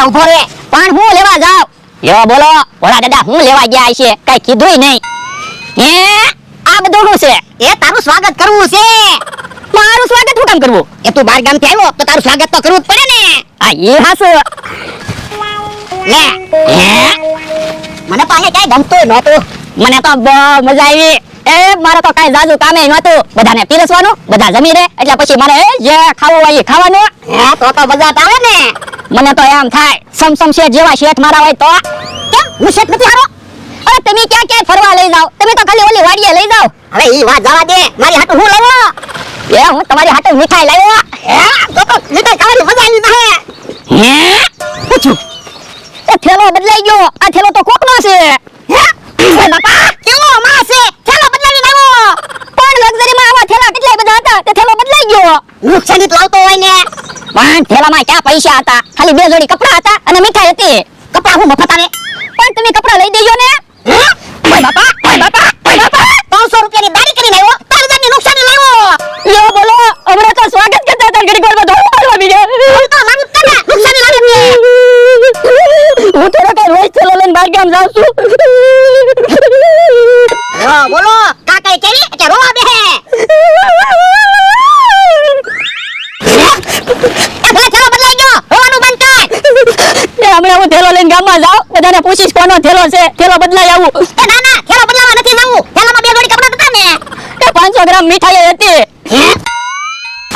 ઉભો રે. પણ હું લેવા જાવ? યો બોલો, ભોળા દાદા હું લેવા ગયા છે? કઈ કીધુંય નહીં. હે આ બધું શું છે? એ તારું સ્વાગત કરવું છે. મારું સ્વાગત શું કામ કરવું? એ તું બાર ગામ થી આવ્યો તો તારું સ્વાગત તો કરવું જ પડે ને. આ એ હાસુ. લે મને પાસે ક્યાંય ગમતું નહોતું. મને તો બહુ મજા આવી. એ મારે તો કઈ જાજુ કામે નહોતું. બધાને પીરસવાનું, બધા જમી રે એટલે પછી મારે જે ખાવું હોય એ ખાવાનું. હે તો મજા આવે ને. મને તો એમ થાય સમસમ શેઠ જેવા શેઠ મારા હોય તો. કેમ હું શેઠ નથી હારો? અરે તમે ક્યાં ક્યાં ફરવા લઈ જાવ? તમે તો ખાલી ઓલી વાડીએ લઈ જાવ. હવે ઈ વાત જવા દે. મારી હાટુ હું લાવ્યો? એ હું તમારી હાટે મીઠાઈ લાવ્યો. હે તો મીઠાઈ ખાવાની મજા આવી જાય. હે પૂછું એ થેલો બદલાઈ ગયો. આ થેલો તો કોકનો છે. હે ઓય બાપા કેવો માસ છે? થેલો બદલાવી લાવ્યો. પણ લક્ઝરીમાં આવા થેલા કેટલાય બધા હતા. તે થેલો બદલાઈ ગયો. નુકસાની તો લાવતો હોય ને. પણ થેલામાં ક્યાં પૈસા હતા? ખાલી 2 જોડી કપડા હતા અને મીઠાઈ હતી. કપડા હું મફત આવે. પણ તમે કપડા લઈ દેજો ને. હે ઓય બાપા ઓય બાપા ઓય બાપા 300 રૂપિયાની દાડી કરીને આવ્યો. 3000 ની નુકસાની લાવ્યો. યો બોલો, હમણાં તો સ્વાગત કરતા હતા ઘડીક વારમાં ધોળો મારવા બીજા. હું તો માનું જ ને નુકસાની લાવે છે. હું તો કઈ રોજ થેલો લઈને બહાર ગામ જાઉં છું. બોલો કાકાએ કેવી કે રોવા બેહે. એ ભલે થેલો બદલાઈ ગયો. રોવાનું બંધ કર. એ હમણાં હું થેલો લઈને ગામમાં જાઉં, બધાને પૂછીશ કોનો થેલો છે, થેલો બદલાઈ આવું. એ ના ના થેલો બદલાવા નથી જવું. થેલામાં 2 જોડી કપડા હતા ને. એ 500 ગ્રામ મીઠાઈ હતી. હે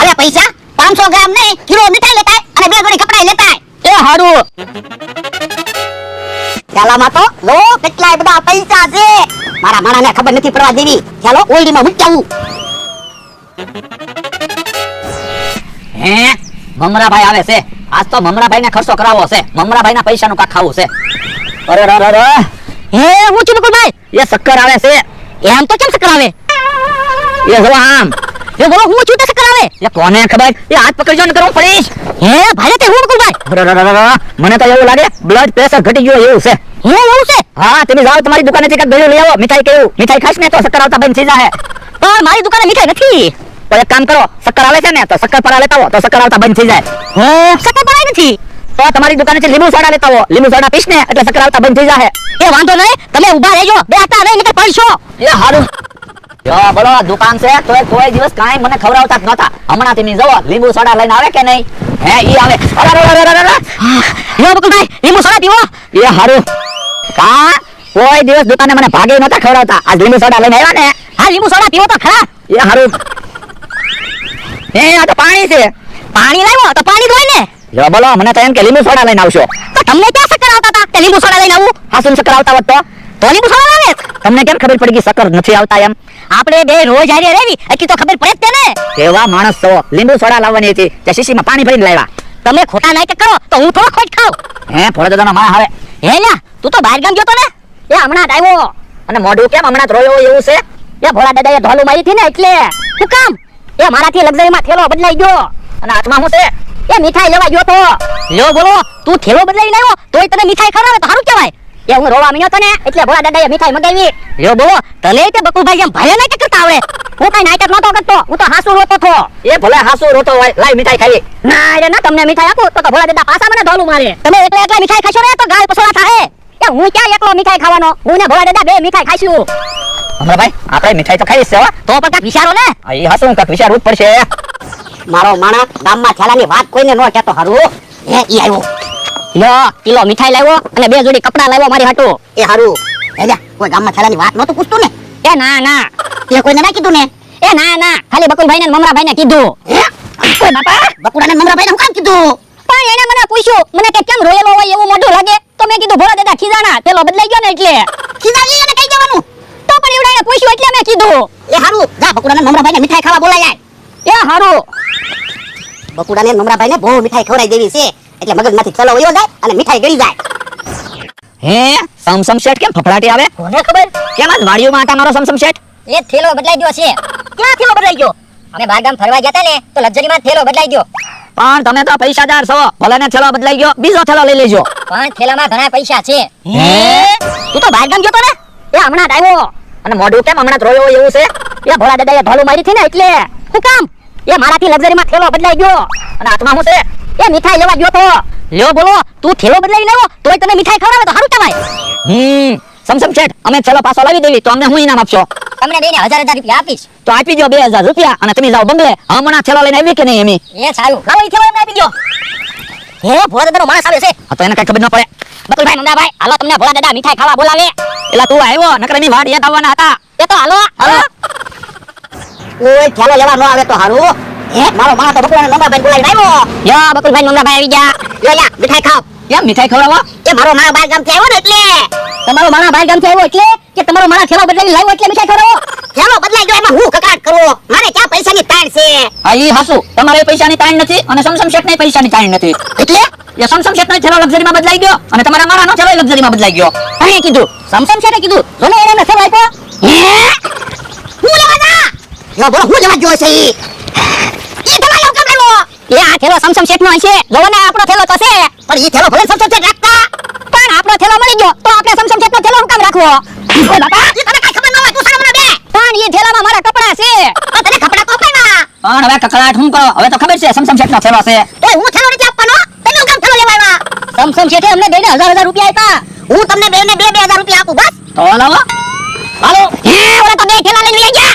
અરે પૈસા 500 ગ્રામ નહીં, કિલો મીઠાઈ લેતાય અને 2 જોડી કપડા લેતાય. એ હારું. થેલામાં તો લો કેટલાય બધા પૈસા છે. મારા માણાને ખબર નથી પડવા દેવી. ચાલો ઓલડીમાં મૂકી હે મમરાભાઈ આવે છે. આજ તો મમરાભાઈને ખર્ચો કરાવવો છે. મમરાભાઈના પૈસાનું કાક ખાવું છે. અરે રે રે રે. હે હું છું બકુલભાઈ? એ શક્કર આવે છે. એમ તો કેમ શક્કર આવે? એ જો આમ. એ બોલો હું છું તે શક્કર આવે? એ કોને ખબર? એ હાથ પકડજો ને કરવું પડીશ. હે ભાઈ તે હું બકુલભાઈ? અરે રે રે રે. મને તો એવું લાગે બ્લડ પ્રેશર ઘટી ગયું એવું છે. હે એવું છે? હા તમે જાઓ તમારી દુકાનેથી કાક ગળ્યું લઈ આવો. મીઠાઈ કેવું મીઠાઈ ખાશ ને તો શક્કર આવતા બંધ થઈ જાય. પણ મારી દુકાને મીઠાઈ નથી. તો એક કામ કરો, શક્કર આવે છે ને તો શક્કર પરા લેતા આવો તો શક્કર આવતા બંધ થઈ જાય. હે શક્કર પડાઈ નથી. તો તમારી દુકાનેથી લીંબુ સોડા લેતા આવો. લીંબુ સોડા પીશ ને એટલે શક્કર આવતા બંધ થઈ જાય. એ વાંધો નહીં, તમે ઊભા રહેજો. બે હતા નહીં નકર પડશો. એ હારું. યો બોલો દુકાન છે તો કોઈ દિવસ કાંઈ મને ખવડાવતા જ નહોતા. હમણાં તમે જુઓ લીંબુ સોડા લઈને આવે કે નહીં? હે ઈ આવે. યો બકુલભાઈ લીંબુ સોડા પીવો. એ હારું. કા કોઈ દિવસ દુકાને મને ભાગે નહોતા ખવડાવતા. આજ લીંબુ સોડા લઈને આવ્યા ને. હા લીંબુ સોડા પીવો તો ખરા. એ હારું. એ આ તો પાણી છે. પાણી લાવ્યો તો પાણી ધોઈ ને. યો બોલો મને તો એમ કે લીંબુ સોડા લઈને આવશો. તો તમને ક્યાં શક્કર આવતા હતા? તે લીંબુ સોડા લઈને આવું. હાસુન શક્કર આવતા હોત તો લીંબુ સોડા લાવે. તમને કેમ ખબર પડી કે શક્કર નથી આવતા એમ? આપણે બે રોજ હારે રહેવી એટલી તો ખબર પડે જ તેને. કેવા માણસ છો. લીંબુ સોડા લાવવાની હતી તે શીશીમાં પાણી ભરીને લાવ્યા. તમે ખોટા નાટક કરો તો હું થોડો ખોટ ખાઉં. હે ભોળા દાદાનો માં આવે. હે લા તું તો બહાર ગામ ગયો તો ને? એ હમણાં જ આવ્યો. અને મોઢું કેમ હમણાં જ રોયો એવું છે? એ ભોળા દાદાએ ઢોલું મારી હતી ને એટલે. શું કામ? એ મારાથી લક્ઝરીમાં થેલો બદલાઈ ગયો. અને હાથમાં શું છે? એ મીઠાઈ લેવા ગયો તો. લ્યો બોલો તું થેલો બદલાઈને આવ્યો તોય તને મીઠાઈ ખવડાવે તો સારું કહેવાય. એ હું રોવા મીયો તો ને એટલે ભોળા દાદાએ મીઠાઈ મંગાવી. લ્યો બોલો તને તે બકુલભાઈ એમ ભાઈ નાટક કરતા આવડે. હું કઈ નાટક નતો કરતો, હું તો હાસુ રોતો હતો. એ ભલે હાસુ રોતો હોય. લાઈ મીઠાઈ ખાવી. ના રે ના તમને મીઠાઈ આપું તો ભોળા દાદા પાછા મને ઢોલું મારે. તમે એકલા એકલા મીઠાઈ ખાશો ને તો ગાલ પસોડા થાય. એ હું ક્યાં એકલો મીઠાઈ ખાવાનો? હું ને ભોળા દાદા બે મીઠાઈ ખાઈશું. અમરાભાઈ આપણે મીઠાઈ તો ખાઈ છે હો. તો પણ કાક વિચારો ને. એ હાસુ કાક વિચારવું જ પડશે. મારો માણા ગામમાં થેલાની વાત કોઈને ન કહેતો હારું. હે ઈ આવ્યો. લ્યો કિલો મીઠાઈ લાવ્યો અને 2 જોડી કપડા લાવ્યો મારી હાટુ. એ હારું. હેજા કોઈ ગામમાં થેલાની વાત નહોતું પૂછતું ને? એ ના ના તે કોઈને ના કીધું ને? એ ના ના ખાલી બકુલભાઈ ને મમરાભાઈ ને કીધું. હે ઓય બાપા બકુડાને મમરાભાઈને હું કામ કીધું? પણ એને મને પૂછ્યું મને કે કેમ રોયેલો હોય એવું મોઢું લાગે તો મેં કીધું ભોળા દાદા ખીજાણા પેલો બદલાઈ ગયો ને એટલે. ખીજાવી એને કઈ જવાનું? તો પણ એવડાને પૂછ્યું એટલે મેં કીધું. એ હારું જા બકુડાને મમરાભાઈને મીઠાઈ ખાવા બોલાય. એ હારું. બકુડાને મમરાભાઈને બહુ મીઠાઈ ખવડાવી દેવી છે એટલે મગજમાંથી થેલો વયો જાય અને મીઠાઈ ગળી જાય. હે સમસમ શેઠ કેમ ફફડાટી આવે? કોને ખબર? કેમ આજ વાડીઓમાં હતા મારો સમસમ શેઠ? એ થેલો બદલાઈ ગયો છે. ક્યાં થેલો બદલાઈ ગયો? અમે બહાર ગામ ફરવા ગયા હતા ને તો લક્ઝરીમાં થેલો બદલાઈ ગયો. પણ તમે તો પૈસાદાર છો. ભલે ને થેલો બદલાઈ ગયો બીજો થેલો લઈ લેજો. પણ થેલામાં ઘણા પૈસા છે. હે તું તો બહાર ગામ ગયો તો ને? એ હમણાં જ આવ્યો. અને મોઢું કેમ હમણાં જ રોયો એવું છે? એ ભોળા દાદાએ ઢોલું મારી હતી ને એટલે. શું કામ? એ મારાથી લક્ઝરીમાં થેલો બદલાઈ ગયો. અને હાથમાં શું છે? એ મીઠાઈ લેવા ગયો તો. લ્યો બોલો તું થેલો બદલાઈ લાવ્યો તોય તને મીઠાઈ ખવડાવે તો સારું કહેવાય. સમસમ શેઠ અમે ચલો પાછો લાવી દેવી તો અમને હું ઇનામ આપશો? તમને બેને 1000 રૂપિયા આપીશ. તો આપી દો 2000 રૂપિયા અને તમે જાઓ બંગલે. હમણાં થેલો લઈને આવી કે નહીં એમી? એ સારું લાવો ઈ થેલો એમને આપી દો. હે ભોળા દાદાનો માણસ આવે છે. હા તો એને કઈ ખબર ન પડે. બકુલભાઈ મમરાભાઈ હાલો તમને ભોળા દાદા મીઠાઈ ખાવા બોલાવે. એલા તું આવ્યો નકર એની વાડ યાદ આવવાના હતા. એ તો હાલો હાલો. ઓય થેલો લેવા ન આવે તો હારું. હે મારો માણસ તો બકુલાને મમરાભાઈ બોલાવીને આવ્યો. યો બકુલભાઈ મમરાભાઈ આવી ગયા. લે લે મીઠાઈ ખાવ. કેમ મીઠાઈ ખવડાવો? એ મારો માણસ બહાર ગામથી આવ્યો ને એટલે. તમારો માણા બહાર ગામથી આવ્યો એટલે કે તમારો માણા થેલો બદલાઈ લાવ્યો એટલે મીઠાઈ ખવડાવો. થેલો બદલાઈ ગયો એમાં હું કકડાટ કરવો. મારે ક્યાં પૈસાની તાણ છે. હા ઈ હાસુ તમારે પૈસાની તાણ નથી અને સમસમ શેઠ ને પૈસાની તાણ નથી. એટલે એ સમસમ શેઠ નો થેલો લક્ઝરીમાં બદલાઈ ગયો અને તમારા મારાનો થેલો લક્ઝરીમાં બદલાઈ ગયો. કોણે કીધું? સમસમ શેઠે કીધું. જોને એને થેલો આપ્યો. હે હું લેવા જા. યો બોલો હું લેવા ગયો છે ઈ. ઈ થેલો યો કેમ આવ્યો? એ આ થેલો સમસમ શેઠનો હશે. જોવો ને આપણો થેલો તો છે. પણ ઈ થેલો ભલે સમસમ છે રાખતા. પણ આપણો થેલો મળી ગયો તો આપણે સમસમ શેઠનો થેલો હું કામ રાખવો? ઓય બાપા ઈ તને કઈ ખબર ન હોય તું સારા મને બે. પણ એ થેલામાં મારા કપડા છે. તો તને કપડા તો અપાવ્યા. પણ હવે કકડાટ હું કરો? હવે તો ખબર છે સમસમ શેઠ નો થેલો છે. તોય હું થેલો નથી આપવાનો. તમે હું કામ થેલો લેવા આવ્યા? સમસમ શેઠે અમને બેને 1000 રૂપિયા આપ્યા. હું તમને બેને 2000 રૂપિયા આપું બસ. તો લાવો. હાલો હે ઓલા તો બે થેલા લઈને લઈ ગયા.